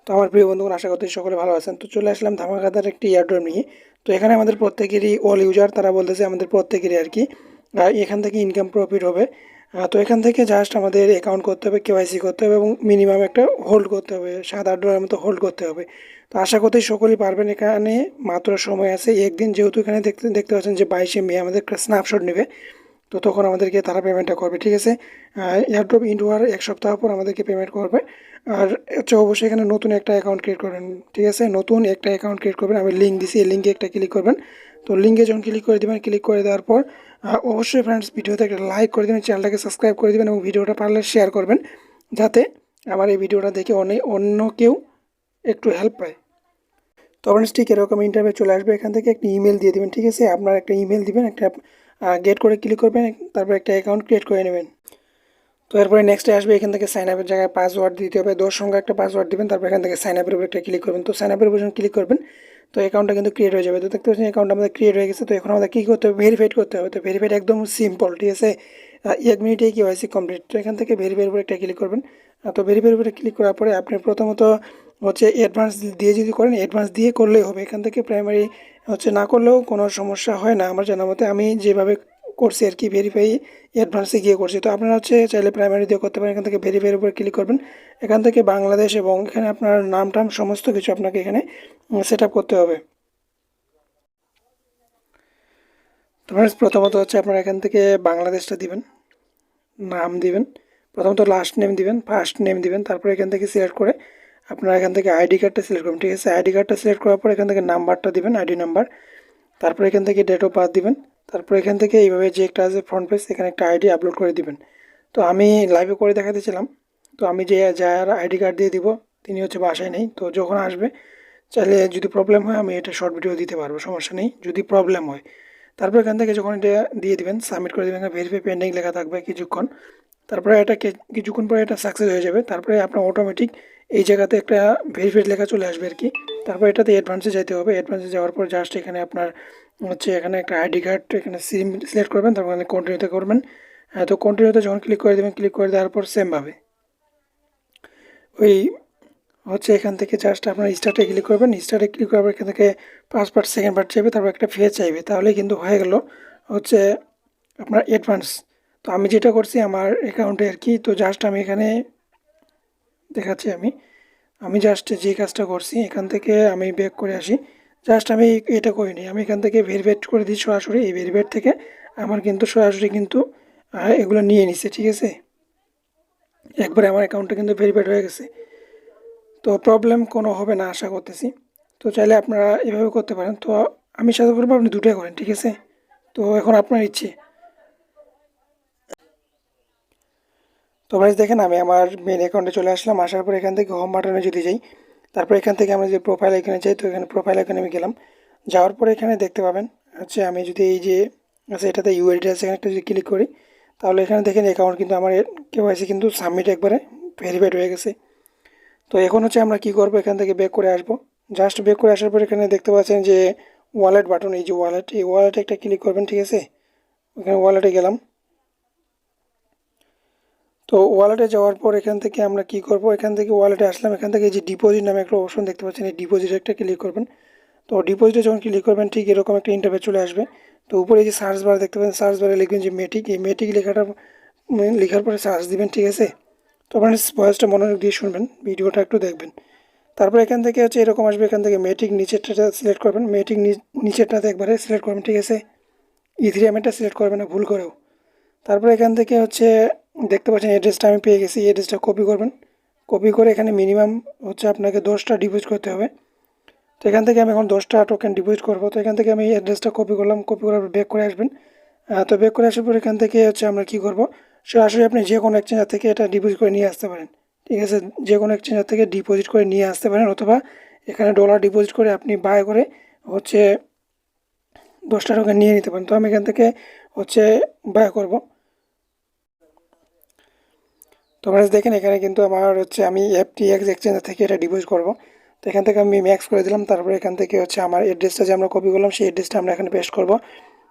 তো আমার প্রিয় বন্ধুগণ, আশা করতে সকলে ভালো আছেন। তো চলে আসলাম ধামাকাদার একটি এয়ারড্রপ নিয়ে। তো এখানে আমাদের প্রত্যেকেরই অল ইউজার তারা বলতেছে আমাদের প্রত্যেকেরই আর কি এখান থেকে ইনকাম প্রফিট হবে। তো এখান থেকে জাস্ট আমাদের অ্যাকাউন্ট করতে হবে, কেওয়াইসি করতে হবে এবং মিনিমাম একটা হোল্ড করতে হবে, 7-8 ডলারের মতো হোল্ড করতে হবে। তো আশা করতেই সকলেই পারবেন। এখানে মাত্র সময় আছে একদিন, যেহেতু এখানে দেখতে দেখতে পাচ্ছেন যে 22শে মে আমাদের একটা স্ন্যাপশট নেবে। তো তখন আমাদেরকে তারা পেমেন্টটা করবে, ঠিক আছে। এয়ারড্রপ ইন্ড হওয়ার 1 সপ্তাহ পর আমাদেরকে পেমেন্ট করবে। আর হচ্ছে অবশ্যই এখানে নতুন একটা অ্যাকাউন্ট ক্রিয়েট করবেন, ঠিক আছে। নতুন একটা অ্যাকাউন্ট ক্রিয়েট করবেন, আমি লিঙ্ক দিছি, এই লিঙ্কে একটা ক্লিক করবেন। তো লিঙ্কে যখন ক্লিক করে দেবেন, ক্লিক করে দেওয়ার পর অবশ্যই ফ্রেন্ডস ভিডিওতে একটা লাইক করে দেবেন, চ্যানেলটাকে সাবস্ক্রাইব করে দেবেন এবং ভিডিওটা পারলে শেয়ার করবেন, যাতে আমার এই ভিডিওটা দেখে অন্য কেউ একটু হেল্প পায়। তো ফ্রেন্ডস ঠিক এরকম ইন্টারভিউ চলে আসবে, এখান থেকে একটা ইমেল দিয়ে দেবেন, ঠিক আছে। আপনার একটা ইমেল দিবেন, একটা গেট করে ক্লিক করবেন, তারপর একটা অ্যাকাউন্ট ক্রিয়েট করে নেবেন। তো এরপরে নেক্সটে আসবে, এখান থেকে সাইন আপের জায়গায় পাসওয়ার্ড দিতে হবে, 10 সংখ্যা একটা পাসওয়ার্ড দিবেন। তারপর এখান থেকে সাইন আপের উপর একটা ক্লিক করবেন। তো সাইন আপের উপর যখন ক্লিক করবেন, তো অ্যাকাউন্টটা কিন্তু ক্রিয়েট হয়ে যাবে। তো দেখতে পাচ্ছেন অ্যাকাউন্ট আমাদের ক্রিয়েট হয়ে গেছে। তো এখন আমাদের কী করতে হবে, ভেরিফাইড করতে হবে। তো ভেরিফাইড একদম সিম্পল, ঠিক আছে। 1 মিনিটেই কেওয়াইসি কমপ্লিট। তো এখান থেকে ভেরিফাইয়ের উপর একটা ক্লিক করবেন। তো ভেরিফাইয়ের উপরে ক্লিক করার পরে আপনি প্রথমত হচ্ছে অ্যাডভান্স দিয়ে যদি করেন, অ্যাডভান্স দিয়ে করলেই হবে। এখান থেকে প্রাইমারি হচ্ছে না করলেও কোনো সমস্যা হয় না আমার জানা মতে। আমি যেভাবে করছি আর কি, ভেরিফাই অ্যাডভান্সে গিয়ে করছি। তো আপনারা হচ্ছে চাইলে প্রাইমারি দিয়ে করতে পারেন। এখান থেকে ভেরিফাইয়ের উপর ক্লিক করবেন। এখান থেকে বাংলাদেশ এবং এখানে আপনার নাম টাম সমস্ত কিছু আপনাকে এখানে সেট আপ করতে হবে। তো ফ্রেন্ডস প্রথমত হচ্ছে আপনারা এখান থেকে বাংলাদেশটা দিবেন, নাম দিবেন, প্রথমত লাস্ট নেম দিবেন, ফার্স্ট নেম দিবেন। তারপর এখান থেকে সিলেক্ট করে আপনারা এখান থেকে আইডি কার্ডটা সিলেক্ট করবেন, ঠিক আছে। আইডি কার্ডটা সিলেক্ট করার পর এখান থেকে নাম্বারটা দিবেন, আইডি নাম্বার। তারপর এখান থেকে ডেট অফ বার্থ দিবেন। তারপর এখান থেকে এইভাবে যে একটা আছে ফ্রন্ট পেজ, এখানে একটা আইডি আপলোড করে দিবেন। তো আমি লাইভে করে দেখাতেছিলাম। তো আমি যে যার আইডি কার্ড দিয়ে দিব, তিনি হচ্ছে বাসায় নেই। তো যখন আসবে, চাইলে যদি প্রবলেম হয় আমি এটা শর্ট ভিডিও দিতে পারবো, সমস্যা নেই যদি প্রবলেম হয়। তারপর এখান থেকে যখন এটা দিয়ে দিবেন, সাবমিট করে দেবেন, ভেরিফাই পেন্ডিং লেখা থাকবে কিছুক্ষণ। তারপরে এটা কিছুক্ষণ পরে এটা সাকসেস হয়ে যাবে। তারপরে আপনার অটোমেটিক এই জায়গাতে একটা ভেরিফাইড লেখা চলে আসবে আর কি। তারপর এটাতে অ্যাডভান্সে যেতে হবে। অ্যাডভান্সে যাওয়ার পর জাস্ট এখানে আপনার হচ্ছে এখানে একটা আইডি কার্ড এখানে সিম সিলেক্ট করবেন, তারপর এখানে কন্টিনিউতে করবেন। তো কন্টিনিউতে যখন ক্লিক করে দেবেন, ক্লিক করে দেওয়ার পর সেমভাবে ওই হচ্ছে এখান থেকে জাস্ট আপনার স্টার্টে ক্লিক করবেন। স্টার্টে ক্লিক করার পর এখান থেকে ফার্স্ট পার্ট, সেকেন্ড পার্ট চাইবে, তারপর একটা ফেজ চাইবে, তাহলেই কিন্তু হয়ে গেল হচ্ছে আপনার অ্যাডভান্স। তো আমি যেটা করছি আমার অ্যাকাউন্টে আর কি, তো জাস্ট আমি এখানে দেখাচ্ছি। আমি জাস্ট যে কাজটা করছি, এখান থেকে আমি ব্যাক করে আসি। জাস্ট আমি এটা করিনি, আমি এখান থেকে ভেরিফাইড করে দিই সরাসরি। এই ভেরিফাইড থেকে আমার কিন্তু সরাসরি কিন্তু এগুলো নিয়ে নিছে, ঠিক আছে। একবারে আমার অ্যাকাউন্টটা কিন্তু ভেরিফাইড হয়ে গেছে। তো প্রবলেম কোনো হবে না আশা করতেছি। তো চাইলে আপনারা এভাবে করতে পারেন। তো আমি সাজেস্ট করবো আপনি দুটোই করেন, ঠিক আছে। তো এখন আপনার ইচ্ছে। তো ভাই দেখেন, আমি আমার মেন অ্যাকাউন্টে চলে আসলাম। আসার পর এখান থেকে হোম বাটনে যদি যাই, তারপর এখান থেকে আমরা যে প্রোফাইল এখানে যাই, তো এখানে প্রোফাইল এখানে আমি গেলাম। যাওয়ার পরে এখানে দেখতে পাবেন হচ্ছে আমি যদি এই যে আচ্ছা এটাতে ইউআইডি আছে, এখানে একটা যদি ক্লিক করি, তাহলে এখানে দেখেন অ্যাকাউন্ট কিন্তু আমার কেওয়াইসি কিন্তু সাবমিট একবারে ভেরিফাইড হয়ে গেছে। তো এখন হচ্ছে আমরা কি করব, এখান থেকে ব্যাক করে আসব। জাস্ট ব্যাক করে আসার পর এখানে দেখতে পাচ্ছেন যে ওয়ালেট বাটন, এই যে ওয়ালেট, এই ওয়ালেটে একটা ক্লিক করবেন, ঠিক আছে। এখানে ওয়ালেটে গেলাম। তো ওয়ালেটে যাওয়ার পর এখান থেকে আমরা কি করব, এখান থেকে ওয়ালেটে আসলাম। এখান থেকে এই যে ডিপোজিট নামে একটা অপশন দেখতে পাচ্ছেন, এই ডিপোজিটে একটা ক্লিক করবেন। তো ডিপোজিটে যখন ক্লিক করবেন, ঠিক এরকম একটা ইন্টারফেস চলে আসবে। তো উপরে এই যে সার্চ বার দেখতে পাচ্ছেন, সার্চ বারে লিখবেন যে মেটিক। এই মেটিক লেখাটা লেখার পরে সার্চ দিবেন, ঠিক আছে। তো আপনার ভয়েসটা মনোযোগ দিয়ে শুনবেন, ভিডিওটা একটু দেখবেন। তারপর এখান থেকে হচ্ছে এরকম আসবে, এখান থেকে মেটিক নিচেরটা সিলেক্ট করবেন, মেটিক নিচেরটাতে একবারে সিলেক্ট করবেন, ঠিক আছে। ইথিরিয়ামটা সিলেক্ট করবেন না ভুল করেও। তারপর এখান থেকে হচ্ছে দেখতে পাচ্ছেন অ্যাড্রেসটা আমি পেয়ে গেছি, এই অ্যাড্রেসটা কপি করবেন। কপি করে এখানে মিনিমাম হচ্ছে আপনাকে 10টা ডিপোজিট করতে হবে। তো এখান থেকে আমি এখন 10টা টোকেন ডিপোজিট করবো। তো এখান থেকে আমি অ্যাড্রেসটা কপি করলাম, কপি করার পর ব্যাক করে আসবেন। তো ব্যাক করে আসার পর এখান থেকে হচ্ছে আমরা কী করবো, সরাসরি আপনি যে কোনো এক্সচেঞ্জার থেকে এটা ডিপোজিট করে নিয়ে আসতে পারেন, ঠিক আছে। যে কোনো এক্সচেঞ্জার থেকে ডিপোজিট করে নিয়ে আসতে পারেন, অথবা এখানে ডলার ডিপোজিট করে আপনি বাই করে হচ্ছে 10টা টোকেন নিয়ে নিতে পারেন। তো আমি এখান থেকে হচ্ছে বাই করব। তো ফ্রেন্ডস দেখেন, এখানে কিন্তু আমার হচ্ছে আমি এফটিএক্স এক্সচেঞ্জার থেকে এটা ডিপোজিট করব। তো এখান থেকে আমি ম্যাক্স করে দিলাম। তারপরে এখান থেকে হচ্ছে আমার অ্যাড্রেসটা যে আমরা কপি করলাম, সেই অ্যাড্রেসটা আমরা এখানে পেস্ট করব।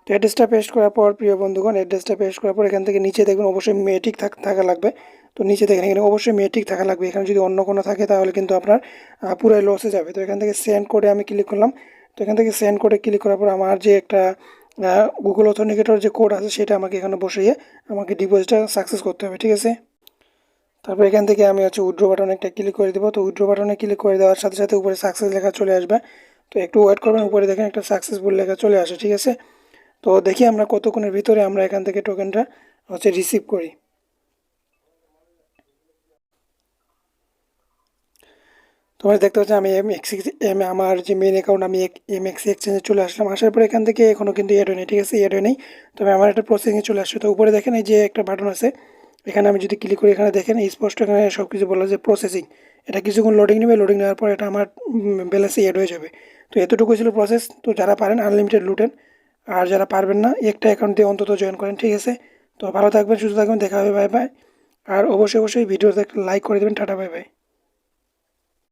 তো অ্যাড্রেসটা পেস্ট করার পর প্রিয় বন্ধুগণ, অ্যাড্রেসটা পেস্ট করার পর এখান থেকে নিচে দেখবেন অবশ্যই মেটিক থাকা লাগবে। তো নিচে দেখেন এখানে অবশ্যই মেটিক থাকা লাগবে, এখানে যদি অন্য কোনো থাকে তাহলে কিন্তু আপনার পুরাই লসে যাবে। তো এখান থেকে সেন্ড কোডে আমি ক্লিক করলাম। তো এখান থেকে সেন্ড কোডে ক্লিক করার পর আমার যে একটা গুগল অথেন্টিকেটর যে কোড আছে সেটা আমাকে এখানে বসিয়ে আমাকে ডিপোজিটটা সাকসেস করতে হবে, ঠিক আছে। তারপর এখান থেকে আমি উইথড্র বাটনে একটা ক্লিক করে দেবো। তো উইথড্র বাটনে ক্লিক করে দেওয়ার সাথে সাথে উপরে সাকসেস লেখা চলে আসবে। তো একটু ওয়েট করবেন, উপরে দেখেন একটা সাকসেসফুল লেখা চলে আসে, ঠিক আছে। তো দেখি আমরা কতক্ষণের ভিতরে আমরা এখান থেকে টোকেনটা রিসিভ করি। তোমরা দেখতে পাচ্ছ আমি আমার যে মেন অ্যাকাউন্ট আমি mxce এক্সচেঞ্জে চলে আসলাম। আসার পরে এখান থেকে এখনও কিন্তু এড হয়নি, ঠিক আছে, এড হয়নি। তবে আমার একটা প্রসেসিংয়ে চলে আসছে। তো উপরে দেখেন এই যে একটা বাটন আছে, এখানে আমি যদি ক্লিক করি এখানে দেখেন স্পষ্ট এখানে সব কিছু বলা যে প্রসেসিং। এটা কিছুক্ষণ লোডিং নেবে, লোডিং নেওয়ার পর এটা আমার ব্যালেন্সে এড হয়ে যাবে। তো এতটুকু ছিল প্রসেস। তো যারা পারেন আনলিমিটেড লুটেন, আর যারা পারবেন না একটা অ্যাকাউন্ট দিয়ে অন্তত জয়েন করেন, ঠিক আছে। তো ভালো থাকবেন, সুস্থ থাকবেন, দেখা হবে, বাই বাই। আর অবশ্যই ভিডিওতে একটা লাইক করে দেবেন। Tata, bye bye.